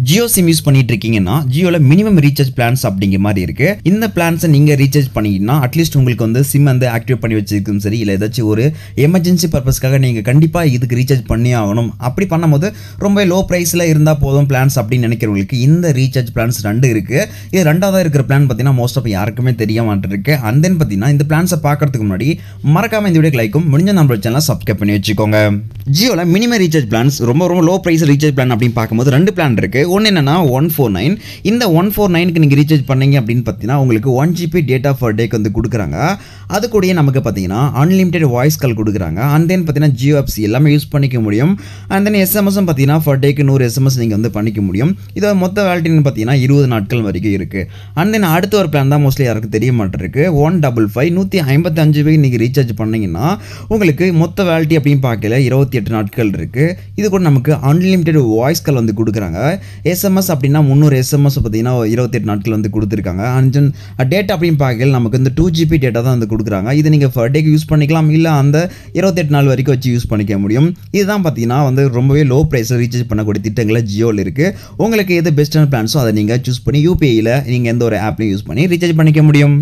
Jio sim use பண்ணிட்டு இருக்கீங்கன்னா ஜியோல minimum recharge plans அப்படிங்கிற மாதிரி இருக்கு. இந்த பிளான்ஸை நீங்க ரீசார்ஜ் பண்ணீங்கன்னா அட்லீஸ்ட் உங்களுக்கு வந்து சிம் வந்து ஆக்டிவேட் பண்ணி வச்சிருக்கும் சரி, இல்லை ஏதாச்சும் ஒரு எமர்ஜென்சி பர்பஸ்க்காக நீங்க கண்டிப்பா இதுக்கு ரீசார்ஜ் பண்ணி ஆகணும். அப்படி பண்ணும்போது ரொம்ப லோ பிரைஸ்ல இருந்தா போதும் பிளான்ஸ் அப்படின்னு நினைக்கிறவங்களுக்கு இந்த ரீசார்ஜ் பிளான்ஸ் ரெண்டு இருக்கு. இது ரெண்டாவதா இருக்கிற பிளான் பார்த்தீங்கன்னா மோஸ்ட் ஆஃப் யாருக்குமே தெரிய மாட்டிருக்கு. அண்ட் தென் பார்த்தீங்கன்னா இந்த பிளான்ஸை பார்க்கறதுக்கு முன்னாடி மறக்காம இந்த வீடியோக்கு லைக்கும் முடிஞ்ச நம்ம சேனலை சப்ஸ்கிரைப் பண்ணி வச்சுக்கோங்க. ஜியோல மினிமம் ரீசார்ஜ் பிளான்ஸ் ரொம்ப லோ பிரைஸ் ரீசார்ஜ் பிளான் அப்படின்னு பார்க்கும்போது ரெண்டு பிளான் இருக்கு. ஒன்று என்னன்னா 149. இந்த 149க்கு நீங்கள் ரீசார்ஜ் பண்ணீங்க அப்படின்னு பார்த்தீங்கன்னா உங்களுக்கு 1 GB டேட்டா பர் டேக்கு வந்து கொடுக்குறாங்க. அது கூடயே நமக்கு பார்த்தீங்கன்னா அன்லிமிட்டெட் வாய்ஸ் கால் கொடுக்குறாங்க. அண்ட் தென் பார்த்தீங்கன்னா ஜியோ ஆப்ஸ் எல்லாமே யூஸ் பண்ணிக்க முடியும். அண்ட் தென் எஸ்எம்எஸும் பார்த்தீங்கன்னா பர் டேக்கு 100 SMS நீங்கள் வந்து பண்ணிக்க முடியும். இதோட மொத்த வேலிட்டின்னு பார்த்தீங்கன்னா 20 நாட்கள் வரைக்கும் இருக்குது. அண்ட் தென் அடுத்த ஒரு பிளான் தான் மோஸ்ட்லி யாருக்கு தெரிய மாட்டிருக்கு. 155 155 நீங்கள் ரீசார்ஜ் பண்ணிங்கன்னா உங்களுக்கு மொத்த வேலிட்டி அப்படின்னு பார்க்கல 28 நாட்கள் இருக்குது. இது கூட நமக்கு அன்லிமிட்டெட் வாய்ஸ் கால் வந்து கொடுக்குறாங்க. எஸ்எம்எஸ் அப்படின்னா 300 SMS பார்த்தீங்கன்னா 28 நாட்கள் வந்து கொடுத்துருக்காங்க. அண்ட் தென் டேட்டா அப்படின்னு பார்க்கல நமக்கு வந்து 2 GB டேட்டா தான் வந்து கொடுக்குறாங்க. இது நீங்கள் பர் டேக்கு யூஸ் பண்ணிக்கலாம், இல்லை அந்த 28 நாள் வரைக்கும் வச்சு யூஸ் பண்ணிக்க முடியும். இதுதான் பார்த்தீங்கன்னா வந்து ரொம்பவே லோ ப்ரைஸில் ரீசார்ஜ் பண்ணக்கூடிய திட்டங்களை ஜியோவில் இருக்குது. உங்களுக்கு எது பெஸ்ட்டான பிளான்ஸோ அதை நீங்கள் சூஸ் பண்ணி யூபிஐயில் நீங்கள் எந்த ஒரு ஆப்லையும் யூஸ் பண்ணி ரீசார்ஜ் பண்ணிக்க முடியும்.